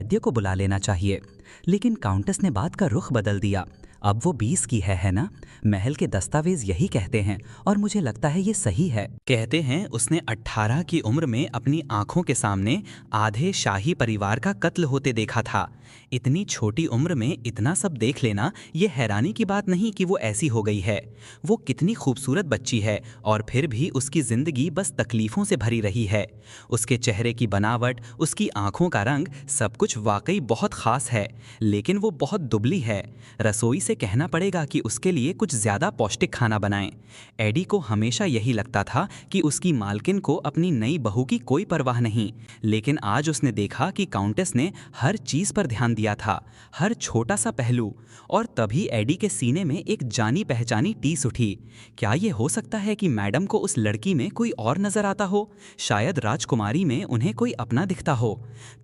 वैद्य को बुला लेना चाहिए। लेकिन काउंटेस ने बात का रुख बदल दिया। अब वो 20 की है ना? महल के दस्तावेज यही कहते हैं और मुझे लगता है ये सही है। कहते हैं उसने 18 की उम्र में अपनी आंखों के सामने आधे शाही परिवार का कत्ल होते देखा था। इतनी छोटी उम्र में इतना सब देख लेना ये हैरानी की बात नहीं कि वो ऐसी हो गई है। वो कितनी खूबसूरत बच्ची है और फिर भी उसकी जिंदगी बस तकलीफों से भरी रही है। उसके चेहरे की बनावट, उसकी आंखों का रंग, सब कुछ वाकई बहुत खास है। लेकिन वो बहुत दुबली है। रसोई से कहना पड़ेगा कि उसके लिए कुछ ज्यादा पौष्टिक खाना बनाएं। एडी को हमेशा यही लगता था कि उसकी मालकिन को अपनी नई बहू की कोई परवाह नहीं, लेकिन आज उसने देखा कि काउंटेस ने हर चीज पर ध्यान दिया था, हर छोटा सा पहलू। और तभी एडी के सीने में एक जानी पहचानी टीस उठी। क्या ये हो सकता है कि मैडम को उस लड़की में कोई और नजर आता हो? शायद राजकुमारी में उन्हें कोई अपना दिखता हो।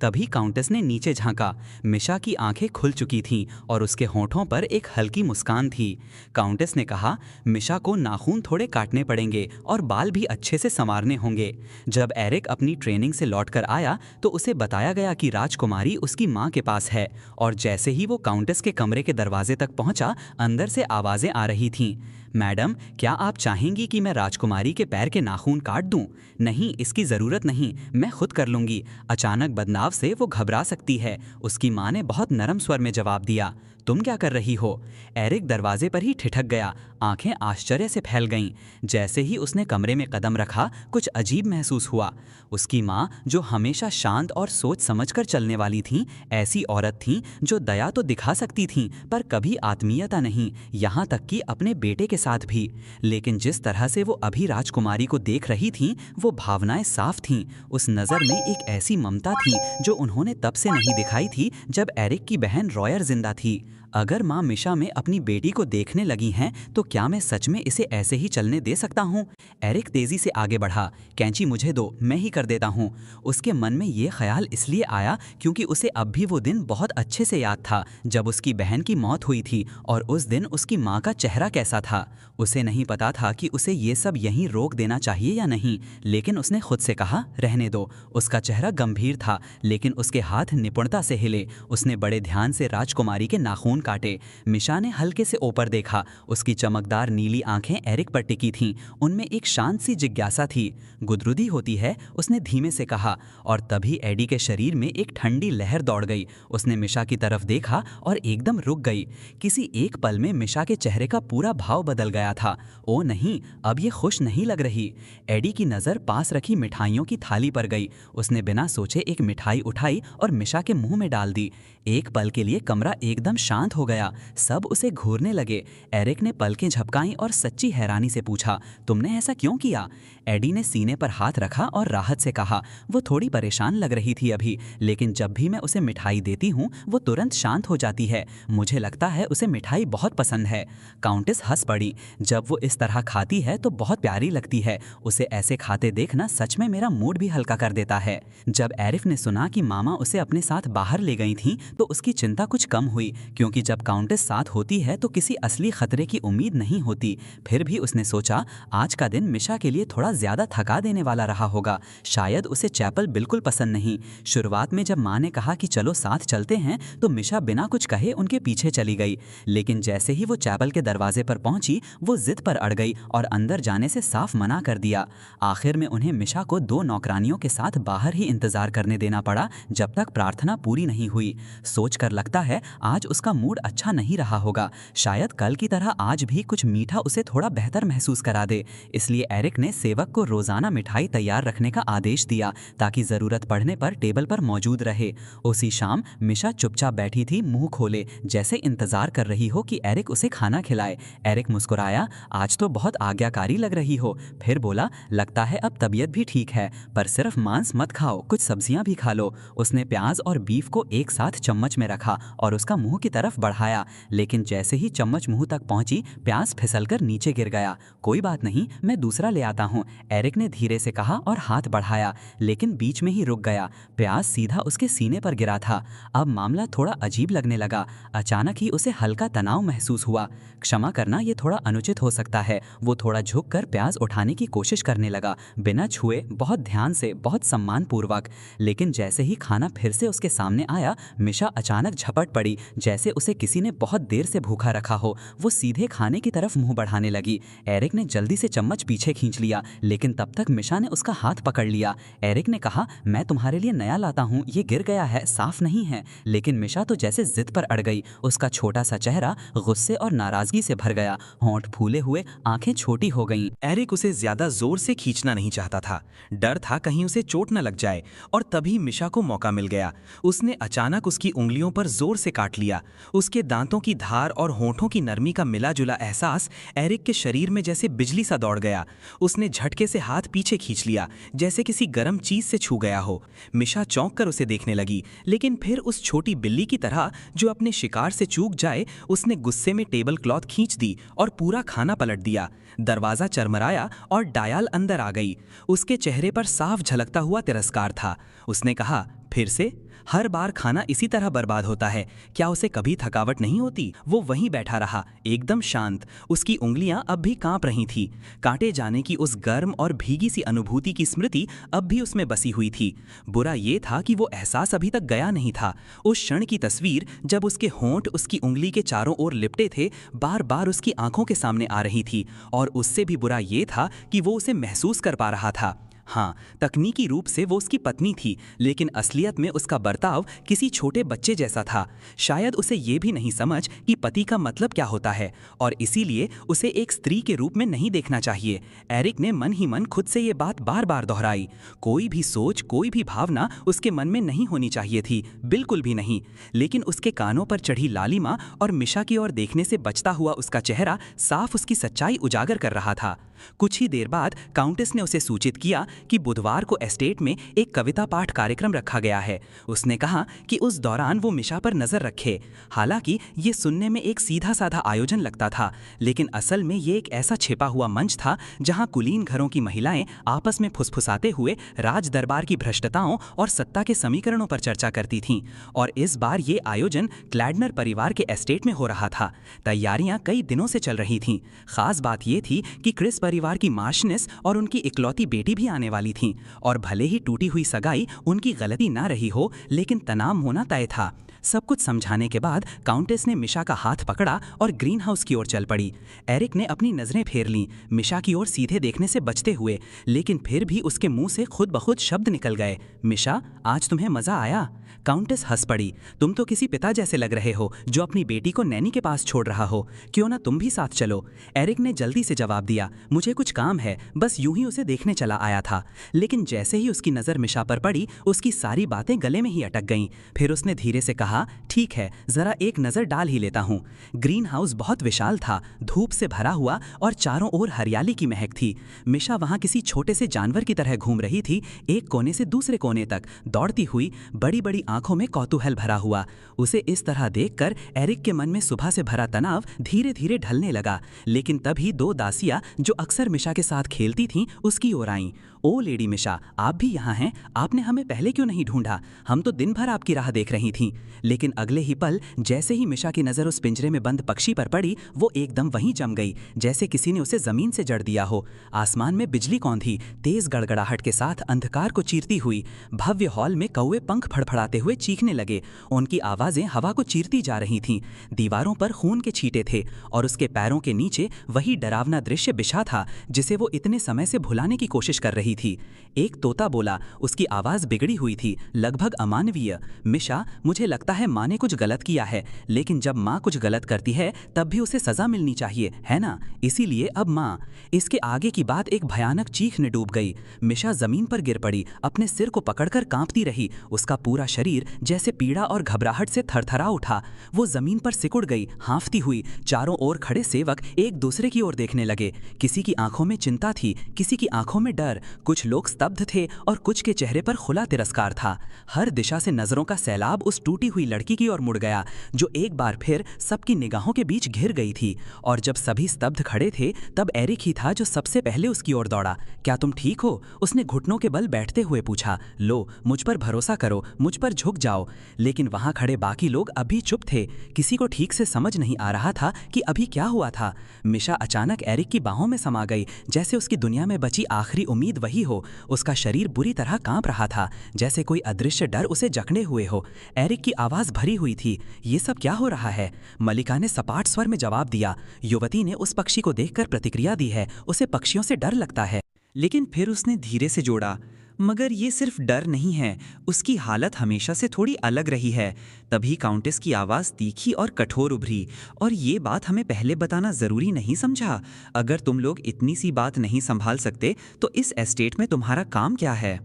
तभी काउंटेस ने नीचे झांका। मिशा की आंखें खुल चुकी थीं और उसके होठों पर एक हल्की मुस्कान थी। काउंटेस ने कहा, मिशा को नाखून थोड़े काटने पड़ेंगे और बाल भी अच्छे से संवारने होंगे। जब एरिक अपनी ट्रेनिंग से लौटकर आया तो उसे बताया गया कि राजकुमारी उसकी मां के पास है, और जैसे ही वो काउंटेस के कमरे के दरवाजे तक पहुंचा, अंदर से आवाजें आ रही थीं। मैडम, क्या आप चाहेंगी कि मैं राजकुमारी के पैर के नाखून काट दूं? नहीं, इसकी जरूरत नहीं, मैं खुद कर लूंगी। अचानक बदलाव से वो घबरा सकती है। उसकी मां ने बहुत नरम स्वर में जवाब दिया। तुम क्या कर रही हो? एरिक दरवाजे पर ही ठिठक गया। आंखें आश्चर्य से फैल गईं। जैसे ही उसने कमरे में कदम रखा, कुछ अजीब महसूस हुआ। उसकी माँ, जो हमेशा शांत और सोच समझकर चलने वाली थीं, ऐसी औरत थीं जो दया तो दिखा सकती थीं पर कभी आत्मीयता नहीं, यहाँ तक कि अपने बेटे के साथ भी। लेकिन जिस तरह से वो अभी राजकुमारी को देख रही थीं, वो भावनाएं साफ थीं। उस नज़र में एक ऐसी ममता थी जो उन्होंने तब से नहीं दिखाई थी जब एरिक की बहन रॉयर जिंदा थी। अगर माँ मिशा में अपनी बेटी को देखने लगी हैं तो क्या मैं सच में इसे ऐसे ही चलने दे सकता हूँ? एरिक तेजी से आगे बढ़ा। कैंची मुझे दो, मैं ही कर देता हूँ। उसके मन में ये ख्याल इसलिए आया क्योंकि उसे अब भी वो दिन बहुत अच्छे से याद था जब उसकी बहन की मौत हुई थी, और उस दिन उसकी माँ का चेहरा कैसा था। उसे नहीं पता था कि उसे ये सब यहीं रोक देना चाहिए या नहीं, लेकिन उसने खुद से कहा, रहने दो। उसका चेहरा गंभीर था, लेकिन उसके हाथ निपुणता से हिले। उसने बड़े ध्यान से राजकुमारी के नाखून काटे। मिशा ने हल्के से ऊपर देखा। उसकी चमकदार नीली आंखें एरिक पर टिकी थीं। उनमें एक शांत सी जिज्ञासा थी। गुदरुदी होती है, उसने धीमे से कहा, और तभी एडी के शरीर में एक ठंडी लहर दौड़ गई। उसने मिशा की तरफ देखा और एकदम रुक गई। किसी एक पल में मिशा के चेहरे का पूरा भाव बदल गया था। ओ नहीं, अब ये खुश नहीं लग रही। एडी की नज़र पास रखी मिठाइयों की थाली पर गई। उसने बिना सोचे एक मिठाई उठाई और मिशा के मुंह में डाल दी। एक पल के लिए कमरा एकदम शांत हो गया। सब उसे घूरने लगे। एरिक ने पलकें झपकाईं और सच्ची हैरानी से पूछा, तुमने ऐसा क्यों किया? एडी ने सीने पर हाथ रखा और राहत से कहा, वो थोड़ी परेशान लग रही थी अभी, लेकिन जब भी मैं उसे मिठाई देती हूँ वो तुरंत शांत हो जाती है। मुझे लगता है उसे मिठाई बहुत पसंद है। काउंटेस हंस पड़ी। जब वो इस तरह खाती है तो बहुत प्यारी लगती है। उसे ऐसे खाते देखना सच में मेरा मूड भी हल्का कर देता है। जब एरिक ने सुना कि मामा उसे अपने साथ बाहर ले गई थीं तो उसकी चिंता कुछ कम हुई, क्योंकि जब काउंटेस साथ होती है तो किसी असली खतरे की उम्मीद नहीं होती। फिर भी उसने सोचा, आज का दिन मिशा के लिए थोड़ा ज्यादा थका देने वाला रहा होगा। शायद उसे चैपल बिल्कुल पसंद नहीं। शुरुआत में जब माँ ने कहा कि चलो साथ चलते हैं तो मिशा बिना कुछ कहे उनके पीछे चली गई, लेकिन जैसे ही वो चैपल के दरवाजे पर पहुंची वो जिद पर अड़ गई और अंदर जाने से साफ मना कर दिया। आखिर में उन्हें मिशा को 2 नौकरानियों के साथ बाहर ही इंतजार करने देना पड़ा जब तक प्रार्थना पूरी नहीं हुई। सोचकर लगता है आज उसका मूड अच्छा नहीं रहा होगा। शायद कल की तरह आज भी कुछ मीठा उसे थोड़ा बेहतर महसूस करा दे। इसलिए एरिक ने सेवक को रोजाना मिठाई तैयार रखने का आदेश दिया ताकि जरूरत पड़ने पर टेबल पर मौजूद रहे। उसी शाम मिशा चुपचाप बैठी थी, मुंह खोले, जैसे इंतजार कर रही हो कि एरिक उसे खाना खिलाए। एरिक मुस्कुराया, आज तो बहुत आज्ञाकारी लग रही हो। फिर बोला, लगता है अब तबीयत भी ठीक है, पर सिर्फ मांस मत खाओ, कुछ सब्जियां भी खा लो। उसने प्याज और बीफ को एक साथ चम्मच में रखा और उसका मुंह की तरफ तरफ बढ़ाया, लेकिन जैसे ही चम्मच मुंह तक पहुंची प्याज फिसलकर नीचे गिर गया। कोई बात नहीं, मैं दूसरा ले आता हूँ, एरिक ने धीरे से कहा और हाथ बढ़ाया, लेकिन बीच में ही रुक गया। प्याज सीधा उसके सीने पर गिरा था। अब मामला थोड़ा अजीब लगने लगा। अचानक ही उसे हल्का तनाव महसूस हुआ। क्षमा करना, ये थोड़ा अनुचित हो सकता है। वो थोड़ा झुककर प्याज उठाने की कोशिश करने लगा, बिना छुए, बहुत ध्यान से, बहुत सम्मानपूर्वक। लेकिन जैसे ही खाना फिर से उसके सामने आया, मिशा अचानक झपट पड़ी, जैसे उसे किसी ने बहुत देर से भूखा रखा हो। वो सीधे खाने की तरफ मुंह बढ़ाने लगी। एरिक ने जल्दी से चम्मच पीछे खींच लिया, लेकिन तब तक मिशा ने उसका हाथ पकड़ लिया। एरिक ने कहा, मैं तुम्हारे लिए नया लाता हूँ, ये गिर गया है, साफ नहीं है। लेकिन मिशा तो जैसे जिद पर अड़ गई। उसका छोटा सा चेहरा गुस्से और नाराजगी से भर गया, होंठ फूले हुए, आंखें छोटी हो गईं। एरिक उसे ज्यादा जोर से खींचना नहीं चाहता था। डर था कहीं उसे चोट न लग जाए, और तभी मिशा को मौका मिल गया। उसने अचानक उसकी उंगलियों पर जोर से काट लिया। उसके दांतों की धार और होंठों की नरमी का मिला जुला एहसास एरिक के शरीर में जैसे बिजली सा दौड़ गया। उसने झटके से हाथ पीछे खींच लिया, जैसे किसी गर्म चीज से छू गया हो। मिशा चौंक कर उसे देखने लगी, लेकिन फिर उस छोटी बिल्ली की तरह जो अपने शिकार से चूक जाए, उसने गुस्से में टेबल क्लॉथ खींच दी और पूरा खाना पलट दिया। दरवाजा चरमराया और डायाल अंदर आ गई। उसके चेहरे पर साफ झलकता हुआ तिरस्कार था। उसने कहा, फिर से? हर बार खाना इसी तरह बर्बाद होता है। क्या उसे कभी थकावट नहीं होती? वो वहीं बैठा रहा, एकदम शांत। उसकी उंगलियां अब भी कांप रही थी। काटे जाने की उस गर्म और भीगी सी अनुभूति की स्मृति अब भी उसमें बसी हुई थी। बुरा ये था कि वो एहसास अभी तक गया नहीं था। उस क्षण की तस्वीर जब उसके होंठ उसकी उंगली के चारों ओर लिपटे थे, बार बार उसकी आंखों के सामने आ रही थी। और उससे भी बुरा ये था कि वो उसे महसूस कर पा रहा था। हाँ, तकनीकी रूप से वो उसकी पत्नी थी, लेकिन असलियत में उसका बर्ताव किसी छोटे बच्चे जैसा था। शायद उसे ये भी नहीं समझ कि पति का मतलब क्या होता है, और इसीलिए उसे एक स्त्री के रूप में नहीं देखना चाहिए। एरिक ने मन ही मन खुद से ये बात बार बार दोहराई। कोई भी सोच, कोई भी भावना उसके मन में नहीं होनी चाहिए थी, बिल्कुल भी नहीं। लेकिन उसके कानों पर चढ़ी लालिमा और मिशा की ओर देखने से बचता हुआ उसका चेहरा साफ उसकी सच्चाई उजागर कर रहा था। कुछ ही देर बाद काउंटेस ने उसे सूचित किया कि बुधवार को एस्टेट में एक कविता पाठ कार्यक्रम रखा गया है। उसने कहा कि उस दौरान वो मिशा पर नजर रखे। हालांकि ये सुनने में एक सीधा साधा आयोजन लगता था, लेकिन असल में ये एक ऐसा छिपा हुआ मंच था जहां कुलीन घरों की महिलाएं आपस में फुसफुसाते हुए राज दरबार की भ्रष्टताओं और सत्ता के समीकरणों पर चर्चा करती थीं। और इस बार ये आयोजन क्लैडनर परिवार के एस्टेट में हो रहा था। तैयारियां कई दिनों से चल रही थीं। खास बात ये थी कि क्रिस परिवार की मार्शनेस और उनकी इकलौती बेटी भी आने वाली थीं, और भले ही टूटी हुई सगाई उनकी गलती ना रही हो, लेकिन तनाव होना तय था। सब कुछ समझाने के बाद काउंटेस ने मिशा का हाथ पकड़ा और ग्रीन हाउस की ओर चल पड़ी। एरिक ने अपनी नजरें फेर लीं, मिशा की ओर सीधे देखने से बचते हुए, लेकिन फिर भी उसके मुंह से खुद ब खुद शब्द निकल गए, मिशा, आज तुम्हें मजा आया? काउंटेस हंस पड़ी। तुम तो किसी पिता जैसे लग रहे हो जो अपनी बेटी को नैनी के पास छोड़ रहा हो। क्यों ना तुम भी साथ चलो? एरिक ने जल्दी से जवाब दिया, मुझे कुछ काम है, बस यूं ही उसे देखने चला आया था। लेकिन जैसे ही उसकी नजर मिशा पर पड़ी, उसकी सारी बातें गले में ही अटक गईं। फिर उसने धीरे से कहा, ठीक है, जरा एक नजर डाल ही लेता हूँ। ग्रीन हाउस बहुत विशाल था, धूप से भरा हुआ, और चारों ओर हरियाली की महक थी। मिशा वहां किसी छोटे से जानवर की तरह घूम रही थी, एक कोने से दूसरे कोने तक दौड़ती हुई, बड़ी बड़ी आंखों में कौतूहल भरा हुआ। उसे इस तरह देखकर एरिक के मन में सुबह से भरा तनाव धीरे धीरे ढलने लगा। लेकिन तभी दो दासियां जो अक्सर मिशा के साथ खेलती थीं उसकी ओर आईं। ओ लेडी मिशा, आप भी यहाँ हैं? आपने हमें पहले क्यों नहीं ढूंढा? हम तो दिन भर आपकी राह देख रही थीं। लेकिन अगले ही पल जैसे ही मिशा की नज़र उस पिंजरे में बंद पक्षी पर पड़ी, वो एकदम वहीं जम गई, जैसे किसी ने उसे जमीन से जड़ दिया हो। आसमान में बिजली कौंधी, तेज गड़गड़ाहट के साथ अंधकार को चीरती हुई। भव्य हॉल में कौवे पंख फड़फड़ाते हुए चीखने लगे। उनकी आवाज़ें हवा को चीरती जा रही थीं। दीवारों पर खून के छींटे थे, और उसके पैरों के नीचे वही डरावना दृश्य बिछा था जिसे वो इतने समय से भुलाने की कोशिश कर रही थी। एक तोता बोला, उसकी आवाज़ बिगड़ी हुई थी, लगभग अमानवीय, मिशा, मुझे लगता है माँ ने कुछ गलत किया है, लेकिन जब माँ कुछ गलत करती है तब भी उसे सज़ा मिलनी चाहिए, है ना? इसीलिए अब माँ। इसके आगे की बात एक भयानक चीख में डूब गई। मिशा ज़मीन पर गिर पड़ी, अपने सिर को पकड़कर कांपती रही। उसका पूरा शरीर जैसे पीड़ा और घबराहट से थरथरा उठा। वो ज़मीन पर सिकुड़ गई, हाँफती हुई। चारों ओर खड़े सेवक एक दूसरे की ओर देखने लगे। किसी की आंखों में चिंता थी, किसी की आंखों में डर। कुछ लोग स्तब्ध थे और कुछ के चेहरे पर खुला तिरस्कार था। हर दिशा से नजरों का सैलाब उस टूटी हुई लड़की की ओर मुड़ गया, जो एक बार फिर सबकी निगाहों के बीच घिर गई थी। और जब सभी स्तब्ध खड़े थे, तब एरिक ही था जो सबसे पहले उसकी ओर दौड़ा। क्या तुम ठीक हो? उसने घुटनों के बल बैठते हुए पूछा। लो, मुझ पर भरोसा करो, मुझ पर झुक जाओ। लेकिन वहां खड़े बाकी लोग अभी चुप थे। किसी को ठीक से समझ नहीं आ रहा था कि अभी क्या हुआ था। मिशा अचानक एरिक की बाहों में समा गई, जैसे उसकी दुनिया में बची आखिरी उम्मीद वही हो। उसका शरीर बुरी तरह कांप रहा था, जैसे कोई अदृश्य डर उसे जकड़े हुए हो। एरिक की आवाज भरी हुई थी। ये सब क्या हो रहा है? मलिका ने सपाट स्वर में जवाब दिया। युवती ने उस पक्षी को देखकर प्रतिक्रिया दी है। उसे पक्षियों से डर लगता है। लेकिन फिर उसने धीरे से जोड़ा, मगर ये सिर्फ डर नहीं है, उसकी हालत हमेशा से थोड़ी अलग रही है। तभी काउंटेस की आवाज़ तीखी और कठोर उभरी। और ये बात हमें पहले बताना ज़रूरी नहीं समझा? अगर तुम लोग इतनी सी बात नहीं संभाल सकते तो इस एस्टेट में तुम्हारा काम क्या है?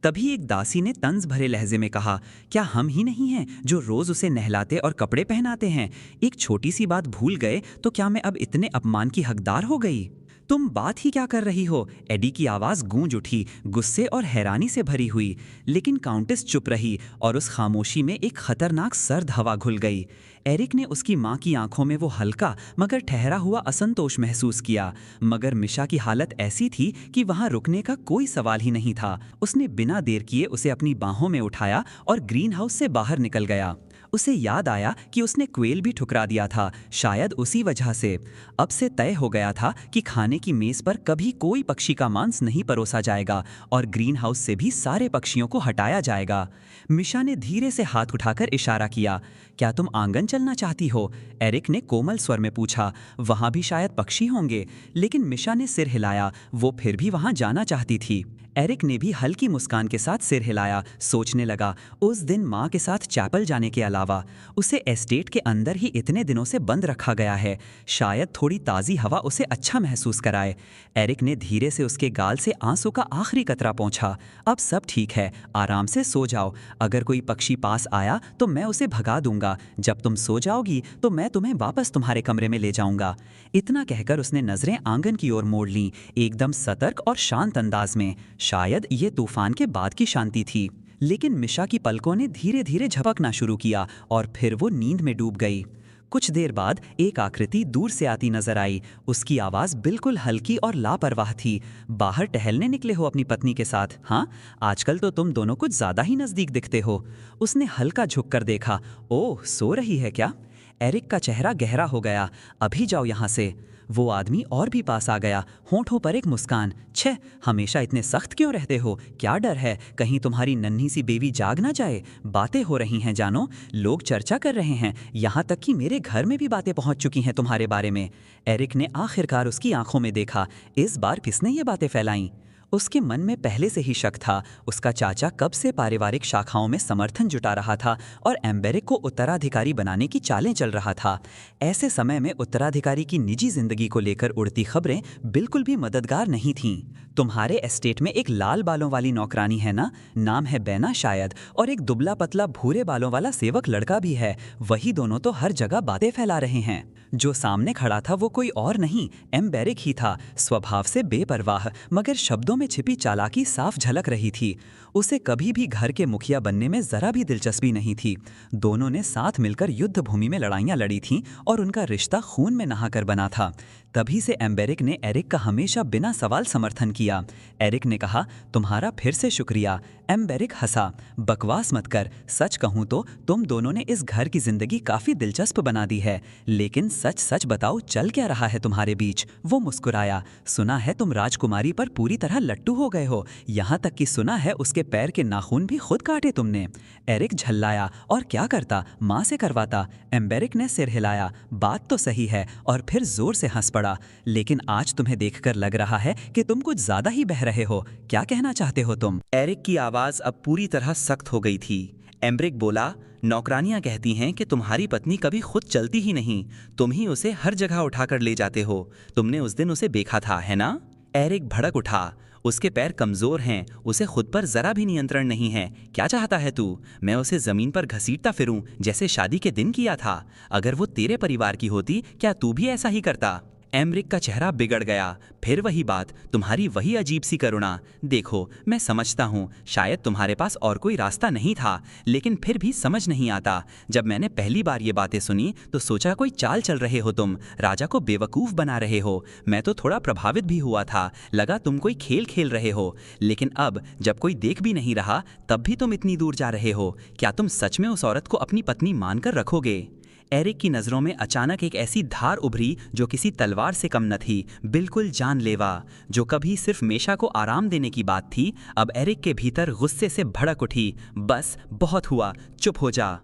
तभी एक दासी ने तंज भरे लहजे में कहा, क्या हम ही नहीं हैं जो रोज़ उसे नहलाते और कपड़े पहनाते हैं? एक छोटी सी बात भूल गए तो क्या मैं अब इतने अपमान की हकदार हो गई? तुम बात ही क्या कर रही हो? एडी की आवाज़ गूंज उठी, गुस्से और हैरानी से भरी हुई। लेकिन काउंटेस चुप रही और उस खामोशी में एक खतरनाक सर्द हवा घुल गई। एरिक ने उसकी माँ की आंखों में वो हल्का मगर ठहरा हुआ असंतोष महसूस किया। मगर मिशा की हालत ऐसी थी कि वहां रुकने का कोई सवाल ही नहीं था। उसने बिना देर किए उसे अपनी बाहों में उठाया और ग्रीन हाउस से बाहर निकल गया। उसे याद आया कि उसने क्वेल भी ठुकरा दिया था, शायद उसी वजह से। अब से तय हो गया था कि खाने की मेज पर कभी कोई पक्षी का मांस नहीं परोसा जाएगा और ग्रीन हाउस से भी सारे पक्षियों को हटाया जाएगा। मिशा ने धीरे से हाथ उठाकर इशारा किया। क्या तुम आंगन चलना चाहती हो? एरिक ने कोमल स्वर में पूछा। वहां भी शायद पक्षी होंगे। लेकिन मिशा ने सिर हिलाया। वो फिर भी वहां जाना चाहती थी। एरिक ने भी हल्की मुस्कान के साथ सिर हिलाया। सोचने लगा, उस दिन माँ के साथ चैपल जाने के अलावा उसे एस्टेट के अंदर ही इतने दिनों से बंद रखा गया है। शायद थोड़ी ताज़ी हवा उसे अच्छा महसूस कराए। एरिक ने धीरे से उसके गाल से आंसू का आखिरी कतरा पोंछा। अब सब ठीक है, आराम से सो जाओ। अगर कोई पक्षी पास आया तो मैं उसे भगा दूंगा। जब तुम सो जाओगी तो मैं तुम्हें वापस तुम्हारे कमरे में ले जाऊंगा। इतना कहकर उसने नजरें आंगन की ओर मोड़ लीं, एकदम सतर्क और शांत अंदाज में। शायद ये तूफान के बाद की शांति थी। लेकिन मिशा की पलकों ने धीरे धीरे झपकना शुरू किया और फिर वो नींद में डूब गई। कुछ देर बाद एक आकृति दूर से आती नजर आई। उसकी आवाज बिल्कुल हल्की और लापरवाह थी। बाहर टहलने निकले हो अपनी पत्नी के साथ? हाँ, आजकल तो तुम दोनों कुछ ज्यादा ही नजदीक दिखते हो। उसने हल्का झुककर देखा। ओह, सो रही है क्या? एरिक का चेहरा गहरा हो गया। अभी जाओ यहाँ से। वो आदमी और भी पास आ गया, होंठों पर एक मुस्कान। छह, हमेशा इतने सख्त क्यों रहते हो? क्या डर है कहीं तुम्हारी नन्ही सी बेबी जाग ना जाए? बातें हो रही हैं जानो, लोग चर्चा कर रहे हैं। यहाँ तक कि मेरे घर में भी बातें पहुँच चुकी हैं तुम्हारे बारे में। एरिक ने आखिरकार उसकी आंखों में देखा। इस बार किसने ये बातें फैलाईं? उसके मन में पहले से ही शक था। उसका चाचा कब से पारिवारिक शाखाओं में समर्थन जुटा रहा था और एम्बेरिक को उत्तराधिकारी बनाने की चालें चल रहा था। ऐसे समय में उत्तराधिकारी की निजी जिंदगी को लेकर उड़ती खबरें बिल्कुल भी मददगार नहीं थीं। तुम्हारे एस्टेट में एक लाल बालों वाली नौकरानी है ना? नाम है बैना शायद। और एक दुबला पतला भूरे बालों वाला सेवक लड़का भी है। वही दोनों तो हर जगह बातें फैला रहे हैं। जो सामने खड़ा था वो कोई और नहीं, एम्बेरिक ही था। स्वभाव से बेपरवाह, मगर शब्दों में छिपी चालाकी साफ झलक रही थी। उसे कभी भी घर के मुखिया बनने में जरा भी दिलचस्पी नहीं थी। दोनों ने साथ मिलकर युद्ध भूमि में लड़ाइयां लड़ी थीं और उनका रिश्ता खून में नहाकर बना था। तभी से एम्बेरिक ने एरिक का हमेशा बिना सवाल समर्थन किया। एरिक ने कहा, तुम्हारा फिर से शुक्रिया। एम्बेरिक हंसा। बकवास मत कर, सच कहूं तो तुम दोनों ने इस घर की जिंदगी काफी दिलचस्प बना दी है। लेकिन सच सच बताओ, चल क्या रहा है तुम्हारे बीच? वो मुस्कुराया। सुना है तुम राजकुमारी पर पूरी तरह लट्टू हो गए हो। यहाँ तक कि सुना है उसके पैर के नाखून भी खुद काटे तुमने। एरिक झल्लाया। और क्या करता? माँ से करवाता। एम्बेरिक ने सिर हिलाया। बात तो सही है, और फिर जोर से हंस पड़ा। लेकिन आज तुम्हें देखकर लग रहा है कि तुम कुछ ज्यादा ही बह रहे हो। क्या कहना चाहते हो तुम? एरिक की आवाज अब पूरी तरह सख्त हो गई थी। एम्बेरिक बोला, नौकरानियां कहती हैं कि तुम्हारी पत्नी कभी खुद चलती ही नहीं, तुम ही उसे हर जगह उठाकर ले जाते हो। तुमने उस दिन उसे देखा था, है ना? एरिक भड़क उठा। उसके पैर कमजोर हैं, उसे खुद पर जरा भी नियंत्रण नहीं है। क्या चाहता है तू? मैं उसे जमीन पर घसीटता फिरूं जैसे शादी के दिन किया था? अगर वो तेरे परिवार की होती, क्या तू भी ऐसा ही करता? एमरिक का चेहरा बिगड़ गया। फिर वही बात, तुम्हारी वही अजीब सी करुणा। देखो, मैं समझता हूँ शायद तुम्हारे पास और कोई रास्ता नहीं था, लेकिन फिर भी समझ नहीं आता। जब मैंने पहली बार ये बातें सुनी तो सोचा कोई चाल चल रहे हो तुम, राजा को बेवकूफ़ बना रहे हो। मैं तो थोड़ा प्रभावित भी हुआ था, लगा तुम कोई खेल खेल रहे हो। लेकिन अब जब कोई देख भी नहीं रहा तब भी तुम इतनी दूर जा रहे हो। क्या तुम सच में उस औरत को अपनी पत्नी मानकर रखोगे? एरिक की नज़रों में अचानक एक ऐसी धार उभरी जो किसी तलवार से कम न थी, बिल्कुल जानलेवा। जो कभी सिर्फ मेशा को आराम देने की बात थी, अब एरिक के भीतर गुस्से से भड़क उठी। बस बहुत हुआ, चुप हो जा।